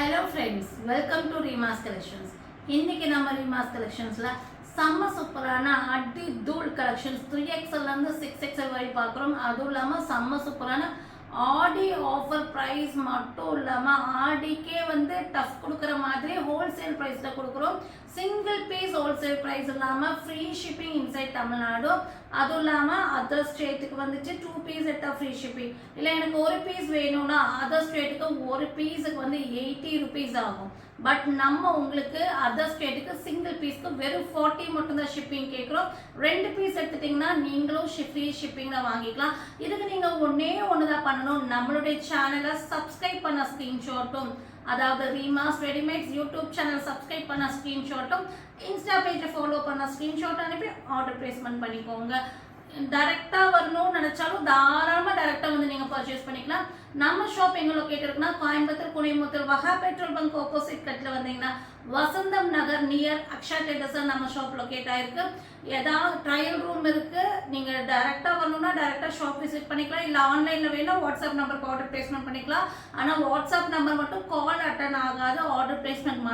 Hello friends, welcome to Reema's Collections. இன்னைக்கு நம்ம Reema's Collectionsல செம்ம சூப்பரான அடி தூள் கலெக்ஷன்ஸ் 3XL ல இருந்து 6XL வரை பார்க்குறோம். அதுவும் இல்லாமல் செம்ம சூப்பரான ஆடி ஆஃபர் ப்ரைஸ் மட்டும் இல்லாமல் ஆடிக்கே வந்து டஃப் கொடுக்குற மாதிரி ஹோல்சேல் ப்ரைஸில் கொடுக்குறோம். சிங்கிள் பீஸ் ஹோல்சேல் ப்ரைஸ் இல்லாமல் ஃப்ரீ ஷிப்பிங் இன்சைட் தமிழ்நாடு. அதுவும் இல்லாமல் அதர் ஸ்டேட்டுக்கு வந்துட்டு 2 பீஸ் எடுத்தால் ஃப்ரீ ஷிப்பிங். இல்லை எனக்கு ஒரு பீஸ் வேணும்னா அதர் ஸ்டேட்டுக்கு ஒரு பீஸுக்கு வந்து 80 rupees ஆகும். பட் நம்ம உங்களுக்கு அதர் ஸ்டேட்டுக்கு சிங்கிள் பீஸ்க்கு வெறும் 40 மட்டும்தான் ஷிப்பிங் கேட்குறோம். 2 பீஸ் எடுத்துட்டிங்கன்னா நீங்களும் ஃப்ரீ ஷிப்பிங்கில் வாங்கிக்கலாம். இதுக்கு நீங்கள் ஒன்று தான் பண்ணணும், நம்மளுடைய சேனலை சப்ஸ்கிரைப் பண்ண ஸ்க்ரீன்ஷாட்டும், அதாவது ரீமாஸ் ரெடிமேட்ஸ் யூடியூப் சேனல் சப்ஸ்கிரைப் பண்ண ஸ்க்ரீன்ஷாட்டும், இன்ஸ்டா பேஜை ஃபாலோ பண்ண ஸ்க்ரீன்ஷாட் அனுப்பி ஆர்டர் ப்ளேஸ்மெண்ட் பண்ணிக்கோங்க. டைரெக்டாக வரணும்னு நினச்சாலும் தாராளமாக டைரெக்டாக வந்து நீங்கள் பர்ச்சேஸ் பண்ணிக்கலாம். நம்ம ஷாப் எங்கே லொக்கேட் இருக்குன்னா Coimbatore Kuniamuthur வகா petrol bunk opposite கட்டில் வந்தீங்கன்னா வசந்தம் நகர் நியர் அக்ஷா டெடர்ஸ் நம்ம ஷாப் லொக்கேட் ஆயிருக்கு. ஏதாவது ட்ரையல் ரூம் இருக்கு, நீங்கள் டைரெக்டாக வரணும்னா டைரெக்டாக ஷாப் விசிட் பண்ணிக்கலாம். இல்லை ஆன்லைனில் வேணும் வாட்ஸ்அப் நம்பருக்கு ஆர்டர் பிளேஸ்மெண்ட் பண்ணிக்கலாம். ஆனால் வாட்ஸ்அப் நம்பர் மட்டும் கால் அட்டன் ஆகாது, ஆர்டர் பிளேஸ்மெண்ட்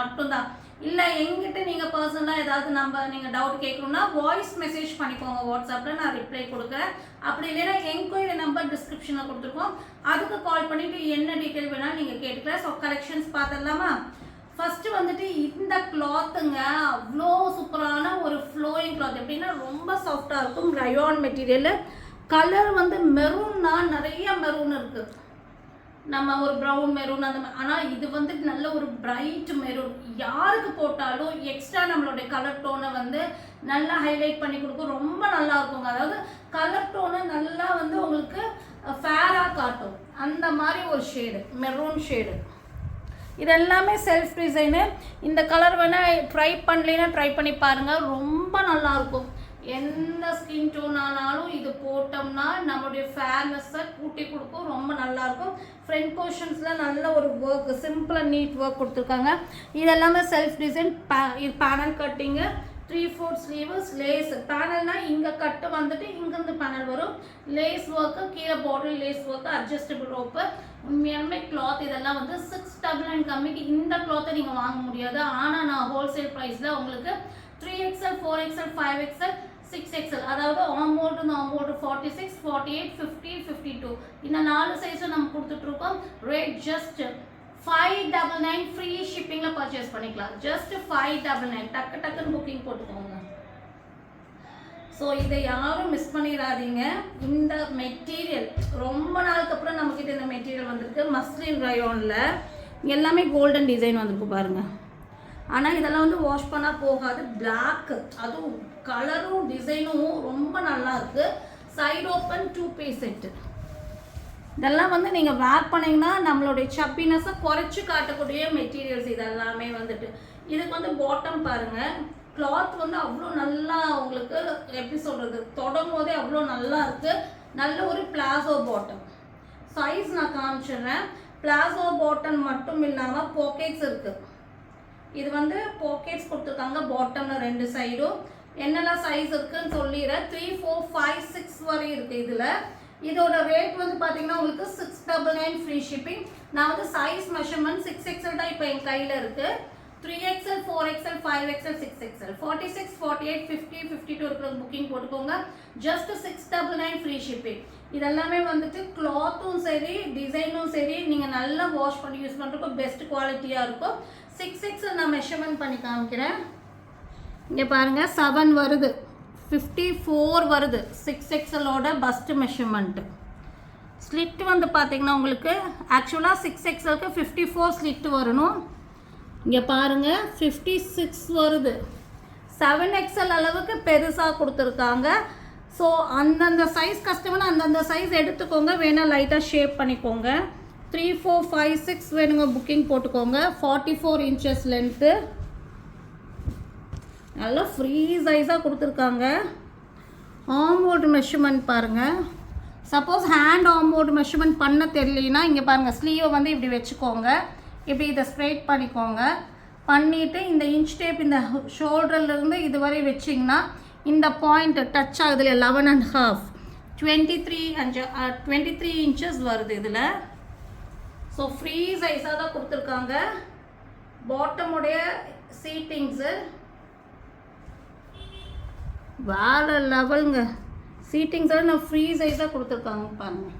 மட்டும்தான். இல்லை எங்கிட்ட நீங்கள் பர்சனலாக ஏதாவது நீங்கள் டவுட் கேட்கணும்னா வாய்ஸ் மெசேஜ் பண்ணிக்கோங்க வாட்ஸ்அப்பில், நான் ரிப்ளை கொடுக்குறேன். அப்படி இல்லைன்னா என்கொயரி நம்பர் டிஸ்கிரிப்ஷனில் கொடுத்துருக்கோம், அதுக்கு கால் பண்ணிவிட்டு என்ன டீட்டெயில் வேணாலும் நீங்கள் கேட்டுக்கலாம். ஸோ கலெக்ஷன்ஸ் பார்த்துடலாமா? ஃபஸ்ட்டு வந்துட்டு இந்த கிளாத்துங்க அவ்வளோ சூப்பரான ஒரு ஃப்ளோயிங் கிளாத், எப்படின்னா ரொம்ப சாஃப்டாக இருக்கும். Rayon material. கலர் வந்து மெரூன்னா நிறைய மெரூன் இருக்குது, நம்ம ஒரு ப்ரௌன் மெரூன் அந்த மாதிரி. ஆனால் இது வந்து நல்ல ஒரு பிரைட் மெரூன், யாருக்கு போட்டாலும் எக்ஸ்ட்ரா நம்மளுடைய கலர் டோனை வந்து நல்லா ஹைலைட் பண்ணி கொடுக்கும், ரொம்ப நல்லா இருக்குங்க. அதாவது கலர் டோனை நல்லா வந்து உங்களுக்கு ஃபேராக காட்டும், அந்த மாதிரி ஒரு ஷேடு மெரூன் ஷேடு. இதெல்லாமே செல்ஃப் டிசைனு. இந்த கலர் வேணால் ட்ரை பண்ணலைன்னா ட்ரை பண்ணி பாருங்கள், ரொம்ப நல்லாயிருக்கும். எந்த ஸ்கின் டோன் ஆனாலும் இது போட்டோம்னா நம்மளுடைய ஃபேர்னஸை கூட்டி கொடுக்கும், ரொம்ப நல்லாயிருக்கும். ஃப்ரண்ட் போர்ஷன்ஸில் நல்ல ஒரு ஒர்க், சிம்பிளாக நீட் ஒர்க் கொடுத்துருக்காங்க. இதெல்லாமே செல்ஃப் டிசைன். இது பேனல் கட்டிங்கு, 3/4 ஸ்லீவ்ஸ், லேஸ் பேனல்னால் இங்கே கட்டு வந்துட்டு இங்கேருந்து பேனல் வரும். லேஸ் ஒர்க்கு, கீழே பாட்டில் லேஸ் ஒர்க்கு, அட்ஜஸ்டபிள் ரோப்பு. உண்மையாலுமே கிளாத் இதெல்லாம் வந்து 699 கம்மிக்கு இந்த கிளாத்தை நீங்கள் வாங்க முடியாது. ஆனால் நான் ஹோல்சேல் ப்ரைஸில் உங்களுக்கு 3XL 4XL 5XL 6XL, அதாவது ஆம்போல்டு 46 48 50 52 இந்த 4 சைஸும் நம்ம கொடுத்துட்ருக்கோம். ரேட் ஜஸ்ட் 599, ஃப்ரீ ஷிப்பிங்கில் பர்ச்சேஸ் பண்ணிக்கலாம். ஜஸ்ட் 599, டக்குன்னு புக்கிங் போட்டுக்கோங்க. ஸோ இதை யாரும் மிஸ் பண்ணிடாதீங்க. இந்த மெட்டீரியல் ரொம்ப நாளுக்கு அப்புறம் நம்மக்கிட்ட இந்த மெட்டீரியல் வந்திருக்கு. மஸ்லின் ரயோனில் எல்லாமே கோல்டன் டிசைன் வந்திருக்கு பாருங்கள். ஆனால் இதெல்லாம் வந்து வாஷ் பண்ணால் போகாது. பிளாக்கு, அதுவும் கலரும் டிசைனும் ரொம்ப நல்லா இருக்குது. Side open 2 piece set. இதெல்லாம் வந்து நீங்கள் வேர் பண்ணிங்கன்னா நம்மளுடைய சப்பினஸை குறைச்சி காட்டக்கூடிய மெட்டீரியல்ஸ் இதெல்லாமே வந்துட்டு. இதுக்கு வந்து பாட்டம் பாருங்கள், கிளாத் வந்து அவ்வளோ நல்லா உங்களுக்கு எப்படி சொல்கிறது, தொடும் போதே அவ்வளோ நல்லா இருக்குது. நல்ல ஒரு பிளாசோ பாட்டம் சைஸ் நான் காமிச்சிடுறேன். பிளாசோ பாட்டம் மட்டும் இல்லாமல் பாக்கெட்ஸ் இருக்குது. இது வந்து பாக்கெட்ஸ் கொடுத்துருக்காங்க பாட்டமில் 2 சைடும். என்னெல்லாம் சைஸ் இருக்குதுன்னு சொல்லிடுறேன். 3 4 5 6 வரை இருக்குது இதில். இதோட ரேட் வந்து பார்த்தீங்கன்னா உங்களுக்கு 699 ஃப்ரீ ஷிப்பிங். நான் வந்து சைஸ் மெஷர்மெண்ட் 6XL தான் இப்போ என் கையில் இருக்குது. 3XL 4XL 5XL 6XL 46 48 50 52 இருக்கிற புக்கிங் போட்டுக்கோங்க. Just 699 free shipping. இதெல்லாமே வந்துட்டு கிளாத்தும் சரி டிசைனும் சரி நீங்கள் நல்லா வாஷ் பண்ணி யூஸ் பண்ணுறப்போ பெஸ்ட் குவாலிட்டியாக இருக்கும். 6XL நான் மெஷர்மெண்ட் பண்ணி காமிக்கிறேன். இங்கே பாருங்கள் 7 வருது, 54 வருது. 6XLோட பஸ்ட் மெஷர்மெண்ட்டு. ஸ்லிட் வந்து பார்த்தீங்கன்னா உங்களுக்கு ஆக்சுவலாக 6XLக்கு 54 ஸ்லிட் வரணும். இங்கே பாருங்கள் 56 வருது. 7XL அளவுக்கு பெருசாக கொடுத்துருக்காங்க. ஸோ அந்தந்த சைஸ் கஸ்டமர் அந்தந்த சைஸ் எடுத்துக்கோங்க, வேணால் லைட்டாக ஷேப் பண்ணிக்கோங்க. 3 4 5 6 வேணுங்க புக்கிங் போட்டுக்கோங்க. 44 inches லென்த்து, நல்லா ஃப்ரீ சைஸாக கொடுத்துருக்காங்க. ஆம்போல்டு மெஷர்மெண்ட் பாருங்கள். சப்போஸ் ஹேண்ட் ஆம்போல்டு மெஷர்மெண்ட் பண்ண தெரியலனா இங்கே பாருங்கள், ஸ்லீவை வந்து இப்படி வச்சுக்கோங்க, இப்படி இதை ஸ்ட்ரெயிட் பண்ணிக்கோங்க. பண்ணிவிட்டு இந்த இன்ச் டேப் இந்த ஷோல்டர்லேருந்து இது வரை வச்சிங்கன்னா இந்த பாயிண்ட் டச் ஆகுதுல 11.5 23 inches வருது இதில். ஸோ ஃப்ரீ சைஸாக தான் கொடுத்துருக்காங்க. பாட்டமுடைய சீட்டிங்ஸு வேறு லெவலுங்க. சீட்டிங்ஸாக நான் ஃப்ரீ சைஸாக கொடுத்துருக்காங்க பாருங்கள்.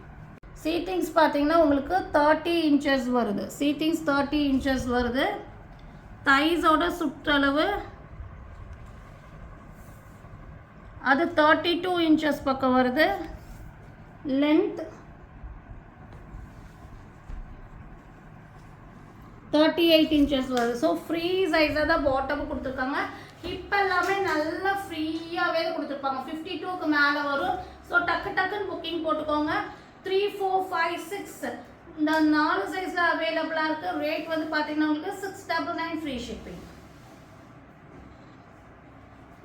சீட்டிங்ஸ் பார்த்தீங்கன்னா உங்களுக்கு 30 inches வருது. சீட்டிங்ஸ் 30 inches வருது. தைஸோட சுற்றளவு அது 32 inches பக்கம் வருது. லென்த் 38 inches வருது. ஸோ ஃப்ரீ சைஸாக தான் பாட்டம் கொடுத்துருக்காங்க. ஹிப் எல்லாமே நல்லா ஃப்ரீயாகவே கொடுத்துருப்பாங்க. 52க்கு மேலே வரும். ஸோ டக்குன்னு புக்கிங் போட்டுக்கோங்க. 3, 4, 5, 6 இந்த 4 சைஸில் அவைலபிளாக இருக்குது. ரேட் வந்து பார்த்தீங்கன்னா உங்களுக்கு 699 ஃப்ரீ ஷிப்பிங்.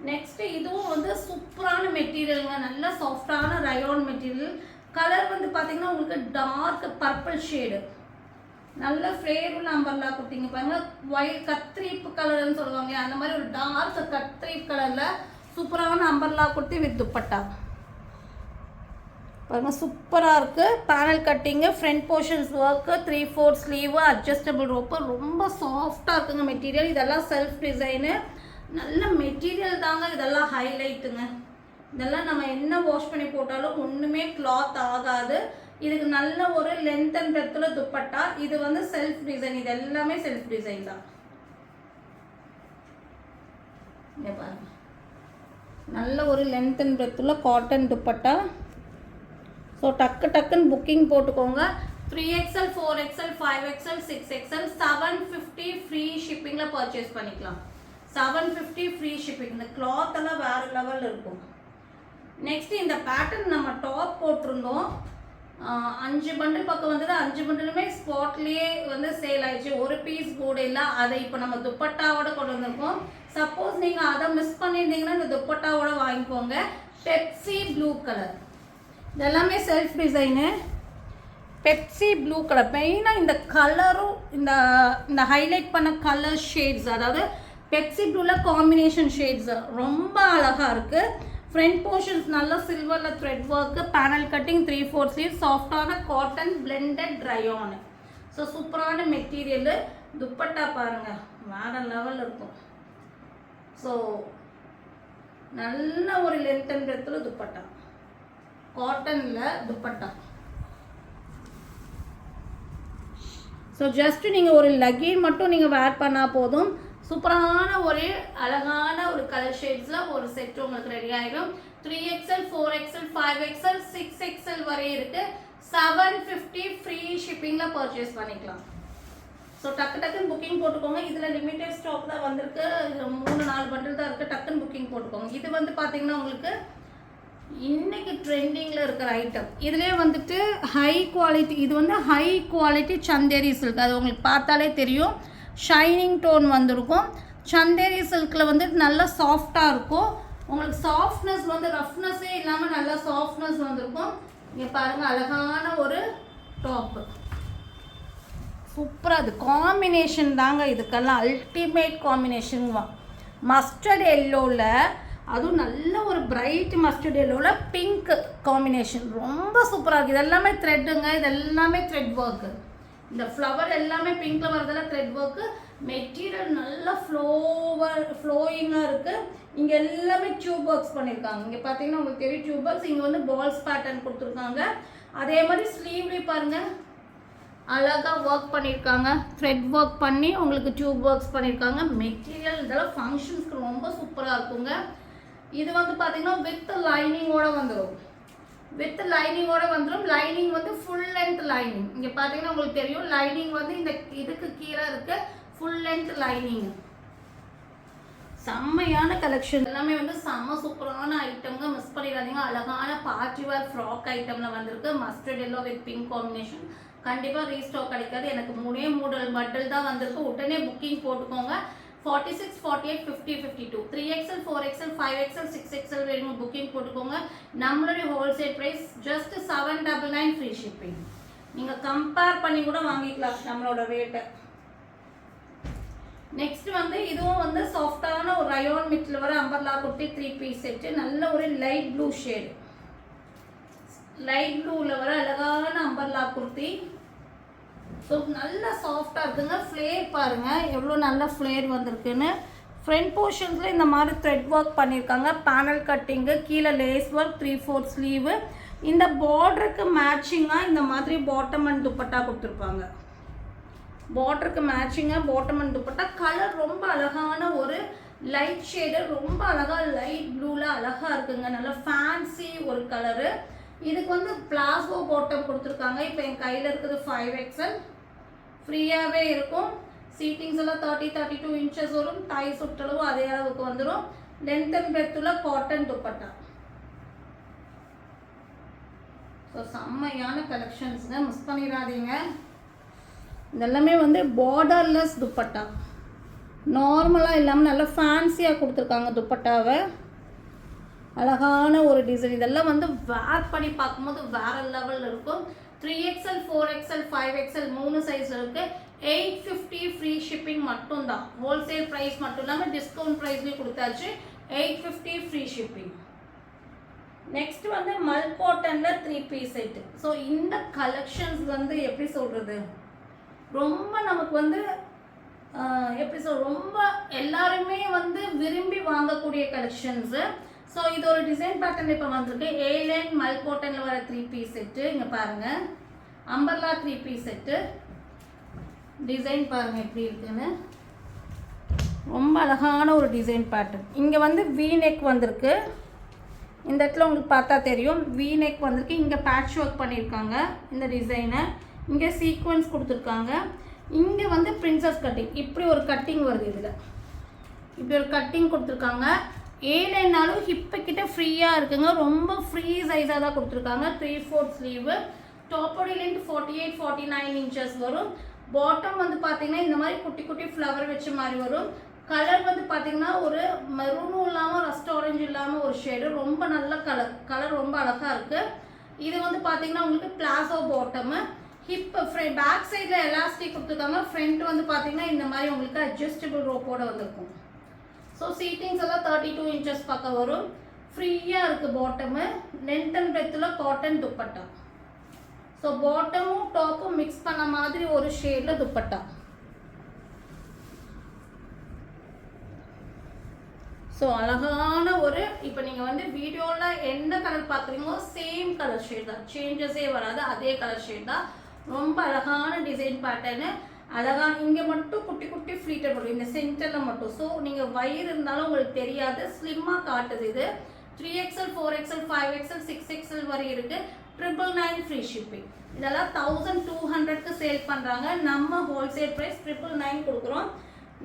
நெக்ஸ்ட் இதுவும் வந்து சூப்பரான மெட்டீரியலுங்க. நல்ல சாஃப்டான ரயோன் மெட்டீரியல். கலர் வந்து பார்த்தீங்கன்னா உங்களுக்கு டார்க் பர்பிள் ஷேடு. நல்ல ஃப்ளேருள்ள அம்பர்லா கொடுத்தீங்க பாருங்க. ஒயிட் கத்ரீப் கலர்னு சொல்லுவாங்க, அந்த மாதிரி ஒரு டார்க் கத்ரீப் கலரில் சூப்பரான அம்பர்லா கொடுத்து வித் துப்பட்டா பாருங்க. சூப்பராக இருக்குது. Panel cutting, front portions work, 3/4 sleeve, adjustable rope. ரொம்ப சாஃப்டாக இருக்குங்க மெட்டீரியல். இதெல்லாம் செல்ஃப் டிசைனு. நல்ல மெட்டீரியல் தாங்க. இதெல்லாம் ஹைலைட்டுங்க. இதெல்லாம் நம்ம என்ன வாஷ் பண்ணி போட்டாலும் ஒன்றுமே கிளாத் ஆகாது. இதுக்கு நல்ல ஒரு லென்த் அண்ட் பிரெத்தில் துப்பட்டா. இது வந்து செல்ஃப் டிசைன். இது எல்லாமே செல்ஃப் டிசைன் தான். பாருங்க, நல்ல ஒரு லென்த் அண்ட் பிரெத்தில் காட்டன் துப்பட்டா. ஸோ டக்குன்னு புக்கிங் போட்டுக்கோங்க. 3XL, 4XL, 5XL, 6XL 750 free ஷிப்பிங்கில் purchase பண்ணிக்கலாம். 750 ஃப்ரீ ஷிப்பிங். இந்த கிளாத் எல்லாம் வேறு லெவலில் இருக்கும். நெக்ஸ்ட் இந்த பேட்டர்ன் நம்ம டாப் போட்டிருந்தோம். 5 பண்டில் பக்கம் வந்தது. 5 பண்டிலுமே ஸ்பாட்லேயே வந்து சேல் ஆயிடுச்சு. ஒரு பீஸ் கூட இல்லை. அதை இப்போ நம்ம துப்பட்டாவோட கொண்டு வந்திருக்கோம். சப்போஸ் நீங்கள் அதை மிஸ் பண்ணியிருந்தீங்கன்னா இந்த துப்பட்டாவோட வாங்கிக்கோங்க. Pepsi blue colour. இதெல்லாமே self design. Pepsi blue colour. மெயினாக இந்த கலரும் இந்த ஹைலைட் பண்ண கலர் ஷேட்ஸ், அதாவது பெப்சி ப்ளூவில் காம்பினேஷன் ஷேட்ஸ் ரொம்ப அழகாக இருக்குது. ஃப்ரண்ட் போர்ஷன்ஸ் நல்லா சில்வரில் thread work, panel cutting, 3/4 sleeve, சாஃப்டான காட்டன் பிளெண்டட் ரயான். ஸோ சூப்பரான மெட்டீரியலு. துப்பட்டா பாருங்கள், வேறு லெவலில் இருக்கும். ஸோ நல்ல ஒரு லென்த் அண்ட் பிரெத்தில் துப்பட்டா, காட்டனில் துப்பட்டா. ஸோ ஜஸ்ட்டு நீங்கள் ஒரு லெகின் மட்டும் நீங்கள் வேர் பண்ணால் போதும். சூப்பரான ஒரு அழகான ஒரு கலர் ஷேட்ஸில் ஒரு செட் உங்களுக்கு ரெடி ஆகிடும். 3XL, 4XL, 5XL, 6XL வரை இருக்குது. 750 ஃப்ரீ ஷிப்பிங்கில் பர்ச்சேஸ் பண்ணிக்கலாம். ஸோ டக்குன்னு புக்கிங் போட்டுக்கோங்க. இதில் லிமிட்டட் ஸ்டாக் தான் வந்திருக்கு. இதில் 3-4 பண்டில் தான் இருக்குது. டக்குன்னு புக்கிங் போட்டுக்கோங்க. இது வந்து பார்த்தீங்கன்னா உங்களுக்கு இன்னைக்கு ட்ரெண்டிங்கில் இருக்கிற ஐட்டம். இதுலேயே வந்துட்டு ஹை குவாலிட்டி. இது வந்து ஹை குவாலிட்டி சந்தேரி சில்க். அது உங்களுக்கு பார்த்தாலே தெரியும். ஷைனிங் டோன் வந்திருக்கும். சந்தேரி சில்கில் வந்துட்டு நல்லா சாஃப்டாக இருக்கும். உங்களுக்கு சாஃப்ட்னஸ் வந்து ரஃப்னஸே இல்லாமல் நல்லா சாஃப்ட்னஸ் வந்திருக்கும். இங்கே பாருங்கள், அழகான ஒரு டாப்பு. சூப்பராக. அது காம்பினேஷன் தாங்க. இதுக்கெல்லாம் அல்டிமேட் காம்பினேஷன் தான். மஸ்டர்ட் எல்லோவில், அதுவும் நல்ல ஒரு பிரைட் மஸ்டர்ட் எல்லோவில் பிங்க் காம்பினேஷன் ரொம்ப சூப்பராக இருக்குது. இதெல்லாமே த்ரெட்டுங்க. இது எல்லாமே த்ரெட் ஒர்க்கு. இந்த ஃப்ளவர் எல்லாமே பிங்க்கில் வரதெல்லாம் த்ரெட் ஒர்க்கு. மெட்டீரியல் நல்லா ஃப்ளோயிங்காக இருக்குது. இங்கே எல்லாமே டியூப் ஒர்க்ஸ் பண்ணியிருக்காங்க. இங்கே பார்த்தீங்கன்னா உங்களுக்கு தெரியும் டியூப் ஒர்க்ஸ். இங்கே வந்து பால்ஸ் பேட்டர்ன் கொடுத்துருக்காங்க. அதே மாதிரி ஸ்லீவ்லேயும் பாருங்கள் அழகாக ஒர்க் பண்ணியிருக்காங்க. த்ரெட் ஒர்க் பண்ணி உங்களுக்கு டியூப் ஒர்க்ஸ் பண்ணியிருக்காங்க. மெட்டீரியல் இதெல்லாம் ஃபங்க்ஷன்ஸ்க்கு ரொம்ப சூப்பராக இருக்குங்க. இது வந்து பார்த்தீங்கன்னா வித் லைனிங்கோடு வந்துடும். வித் லைனிங்கோட வந்துடும். லைனிங் வந்து ஃபுல் லென்த் லைனிங். இங்கே பார்த்தீங்கன்னா உங்களுக்கு தெரியும் லைனிங் வந்து இந்த இதுக்கு கீழே இருக்க ஃபுல் லென்த் லைனிங். செம்மையான கலெக்ஷன். எல்லாமே வந்து செம்ம சூப்பரான ஐட்டம்ங்க. மிஸ் பண்ணிடாதீங்க. அழகான பார்ட்டி வேர் ஃப்ராக் ஐட்டமில் வந்திருக்கு. Mustard yellow with pink combination. கண்டிப்பாக ரீஸ்டாக் கிடைக்காது. எனக்கு 3 பண்டில் தான் வந்திருக்கு. உடனே புக்கிங் போட்டுக்கோங்க. 46, 48, 50, 52, 3XL, 4XL, 5XL, 6XL வரைக்கும் புக்கிங் போட்டுக்கோங்க. நம்மளுடைய wholesale price just 799 free shipping. நீங்கள் கம்பேர் பண்ணி கூட வாங்கிக்கலாம் நம்மளோட ரேட்டை. நெக்ஸ்ட் வந்து இதுவும் வந்து சாஃப்டான ஒரு ரயோன் மிட்டில் வர அம்பர்லா குர்த்தி 3 பீஸ் செட்டு. நல்ல ஒரு லைட் ப்ளூ ஷேடு. லைட் ப்ளூவில் வர அழகான அம்பர்லா குர்த்தி. ஸோ நல்ல சாஃப்டாக இருக்குங்க. ஃப்ளேர் பாருங்கள் எவ்வளோ நல்ல ஃப்ளேர் வந்திருக்குன்னு. ஃப்ரண்ட் போர்ஷன்ஸில் இந்த மாதிரி த்ரெட் ஒர்க் பண்ணியிருக்காங்க. பேனல் கட்டிங்கு, கீழே லேஸ் ஒர்க், 3/4 ஸ்லீவு. இந்த பார்டருக்கு மேட்சிங்காக இந்த மாதிரி பாட்டம் அண்ட் துப்பட்டா கொடுத்துருப்பாங்க. பார்டருக்கு மேட்சிங்காக பாட்டம் அண்ட் துப்பட்டா. கலர் ரொம்ப அழகான ஒரு லைட் ஷேடு, ரொம்ப அழகாக லைட் ப்ளூவில் அழகாக இருக்குங்க. நல்லா ஃபேன்சி ஒரு கலரு. இதுக்கு வந்து பிளாசோ பாட்டம் கொடுத்துருக்காங்க. இப்போ என் கையில் இருக்குது 5XL. ஃப்ரீயாகவே இருக்கும். சீட்டிங்ஸ் எல்லாம் 30-32 இன்ச்சஸ் வரும். டை சுற்றளவு அதே அளவுக்கு வந்துடும். லென்த் அண்ட் பிரெத்துள்ள காட்டன் துப்பட்டா. ஸோ செம்மையான கலெக்ஷன்ஸுங்க, மிஸ் பண்ணிடாதீங்க. இதெல்லாமே வந்து பார்டர்லெஸ் துப்பட்டா, நார்மலாக இல்லாமல் நல்லா ஃபேன்சியாக கொடுத்துருக்காங்க துப்பட்டாவை. அழகான ஒரு டிசைன். இதெல்லாம் வந்து வேர் பண்ணி பார்க்கும்போது வேறு லெவலில் இருக்கும். 3XL, 4XL, 5XL 3 சைஸ் இருக்குது. 850 ஃப்ரீ ஷிப்பிங் மட்டும்தான். ஹோல்சேல் ப்ரைஸ் மட்டும் இல்லாமல் டிஸ்கவுண்ட் ப்ரைஸ்லேயும் கொடுத்தாச்சு. 850 ஃப்ரீ ஷிப்பிங். நெக்ஸ்ட் வந்து மல் காட்டனில் 3 பீஸ் செட்டு. ஸோ இந்த கலெக்ஷன்ஸ் வந்து எப்படி சொல்கிறது, ரொம்ப நமக்கு வந்து எப்படி ரொம்ப எல்லாருமே வந்து விரும்பி வாங்கக்கூடிய கலெக்ஷன்ஸு. ஸோ இது ஒரு டிசைன் பேட்டர்ன் இப்போ வந்திருக்கு. ஏலைன் மல் காட்டனில் வர 3 பீஸ் செட்டு. இங்கே பாருங்கள், அம்பர்லா 3 பீஸ் செட்டு. டிசைன் பாருங்கள் எப்படி இருக்குன்னு. ரொம்ப அழகான ஒரு டிசைன் பேட்டர்ன். இங்கே வந்து வி நெக் வந்திருக்கு. இந்த இடத்துல உங்களுக்கு பார்த்தா தெரியும் வி நெக் வந்திருக்கு. இங்கே பேட்ச் ஒர்க் பண்ணியிருக்காங்க இந்த டிசைனை. இங்கே சீக்வன்ஸ் கொடுத்துருக்காங்க. இங்கே வந்து பிரின்சஸ் கட்டிங், இப்படி ஒரு கட்டிங் வருது. இதில் இப்படி ஒரு கட்டிங் கொடுத்துருக்காங்க. ஏலைனாலும் ஹிப்பு கிட்ட ஃப்ரீயாக இருக்குங்க. ரொம்ப ஃப்ரீ சைஸாக தான் கொடுத்துருக்காங்க. 3/4 ஸ்லீவு. டாப்போட லென்த் 48-49 இன்ச்சஸ் வரும். பாட்டம் வந்து பார்த்தீங்கன்னா இந்த மாதிரி குட்டி குட்டி ஃப்ளவர் வச்ச மாதிரி வரும். கலர் வந்து பார்த்தீங்கன்னா ஒரு மெரூனும் இல்லாமல் ரஸ்ட் ஆரஞ்சு இல்லாமல் ஒரு ஷேடு. ரொம்ப நல்ல கலர் ரொம்ப அழகாக இருக்குது. இது வந்து பார்த்தீங்கன்னா உங்களுக்கு பிளாசோ பாட்டமு. ஹிப் பேக் சைடில் எலாஸ்டிக் கொடுத்துருக்காங்க. ஃப்ரண்ட் வந்து பார்த்தீங்கன்னா இந்த மாதிரி உங்களுக்கு அட்ஜஸ்டபிள் ரோப்போட வந்திருக்கும். ஸோ சீட்டிங்ஸ் எல்லாம் 32 இன்ச்சஸ் பக்கம் வரும். ஃப்ரீயாக இருக்குது பாட்டமு. லென்த் அண்ட் பிரெத்தில் காட்டன் துப்பட்டா. ஸோ பாட்டமும் டாப்பும் மிக்ஸ் பண்ண மாதிரி ஒரு ஷேடில் துப்பட்டா. ஸோ அழகான ஒரு, இப்போ நீங்கள் வந்து வீடியோவில் எந்த கலர் பார்க்குறீங்களோ சேம் கலர் ஷேட் தான், சேஞ்சஸே வராது, அதே கலர் ஷேட் தான். ரொம்ப அழகான டிசைன் பேட்டர்னு. அழகாக இங்கே மட்டும் குட்டி குட்டி ஃப்ளீட்டர் வரும் இந்த சென்டரில் மட்டும். ஸோ நீங்கள் வயிறு இருந்தாலும் உங்களுக்கு தெரியாது, ஸ்லிம்மாக காட்டுது. இது 3XL, 4XL, 5XL, 6XL வரை இருக்குது. 999 ஃப்ரீ ஷிப்பிங். இதெல்லாம் 1200க்கு சேல் பண்ணுறாங்க. நம்ம ஹோல்சேல் ப்ரைஸ் 999 கொடுக்குறோம்.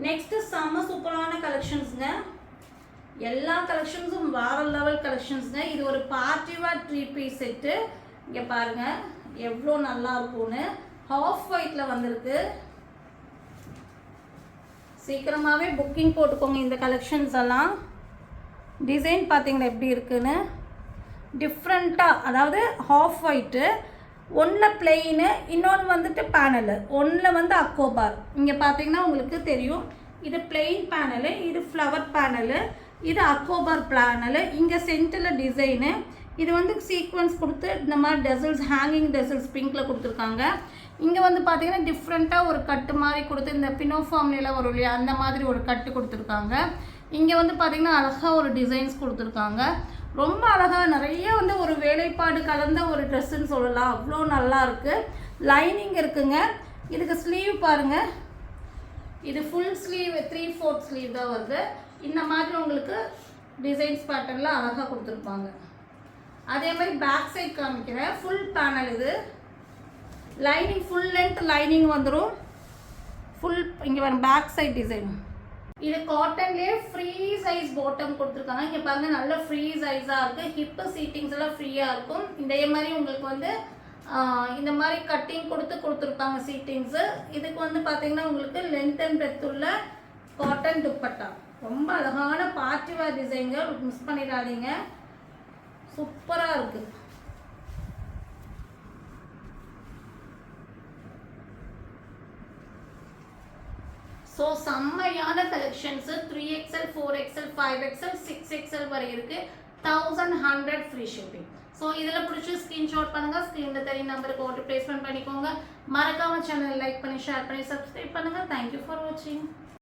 நெக்ஸ்ட்டு செம்ம சூப்பரான கலெக்ஷன்ஸுங்க. எல்லா கலெக்ஷன்ஸும் வேறு லெவல் கலெக்ஷன்ஸுங்க. இது ஒரு பார்ட்டி வேர் 3 பீஸ் செட்டு. இங்கே பாருங்கள் எவ்வளோ நல்லா இருக்கும்னு. ஹாஃப் ஒயிட்டில் வந்திருக்கு. சீக்கிரமாகவே புக்கிங் போட்டுக்கோங்க இந்த கலெக்ஷன்ஸ் எல்லாம். டிசைன் பார்த்தீங்களா எப்படி இருக்குன்னு, டிஃப்ரெண்ட்டாக. அதாவது ஹாஃப் ஒயிட்டு, ஒன்றில் பிளெயினு, இன்னொன்று வந்துட்டு பேனலு, ஒன்றில் வந்து அக்கோபார். இங்கே பார்த்தீங்கன்னா உங்களுக்கு தெரியும் இது பிளெயின் பேனலு, இது ஃப்ளவர் பேனலு, இது அக்கோபார் பேனலு. இங்கே சென்டரில் டிசைனு. இது வந்து சீக்வன்ஸ் கொடுத்து இந்த மாதிரி டெசல்ஸ், ஹேங்கிங் டெசல்ஸ் பிங்க்கில் கொடுத்துருக்காங்க. இங்கே வந்து பார்த்தீங்கன்னா டிஃப்ரெண்ட்டாக ஒரு கட்டு மாதிரி கொடுத்து, இந்த பினோஃபார்ம்லாம் வரும் இல்லையா, அந்த மாதிரி ஒரு கட்டு கொடுத்துருக்காங்க. இங்கே வந்து பார்த்தீங்கன்னா அழகாக ஒரு டிசைன்ஸ் கொடுத்துருக்காங்க. ரொம்ப அழகாக நிறைய வந்து ஒரு வேலைப்பாடு கலந்த ஒரு ட்ரெஸ்ஸுன்னு சொல்லலாம். அவ்வளோ நல்லா இருக்குது. லைனிங் இருக்குங்க. இதுக்கு ஸ்லீவ் பாருங்கள், இது ஃபுல் ஸ்லீவ் 3/4 ஸ்லீவ் தான் வருது. இந்த மாதிரி உங்களுக்கு டிசைன்ஸ் பேட்டர்னில் அழகாக கொடுத்துருப்பாங்க. அதே மாதிரி பேக் சைட் காமிக்கிறேன். ஃபுல் பேனல் இது. லைனிங் ஃபுல் லென்த் லைனிங் வந்துடும். ஃபுல் இங்கே வரும் பேக் சைட் டிசைன். இது காட்டன்லேயே ஃப்ரீ சைஸ் பாட்டம் கொடுத்துருக்காங்க. இங்கே பாருங்கள் நல்ல ஃப்ரீ சைஸாக இருக்குது. ஹிப்பு சீட்டிங்ஸ் எல்லாம் ஃப்ரீயாக இருக்கும். இதே மாதிரி உங்களுக்கு வந்து இந்த மாதிரி கட்டிங் கொடுத்துருப்பாங்க சீட்டிங்ஸு. இதுக்கு வந்து பார்த்தீங்கன்னா உங்களுக்கு லென்த் அண்ட் பிரெத் உள்ள காட்டன் துப்பட்டா. ரொம்ப அழகான பார்ட்டி வேர் டிசைன்கள், மிஸ் பண்ணிடாதீங்க. சூப்பராக இருக்குது. ஸோ செம்மையான collections 3XL, 4XL, 5XL, 6XL வரை இருக்குது. 1100 ஃப்ரீ ஷிப்பிங். ஸோ இதில் பிடிச்சி ஸ்க்ரீன்ஷாட் பண்ணுங்கள், ஸ்க்ரீனில் தெரிய நம்பருக்கு ஆர்டர் ப்ளேஸ்மெண்ட் பண்ணிக்கோங்க. மறக்காமல் சேனல் லைக் பண்ணி ஷேர் பண்ணி சப்ஸ்கிரைப் பண்ணுங்கள். தேங்க்யூ ஃபார் வாட்சிங்.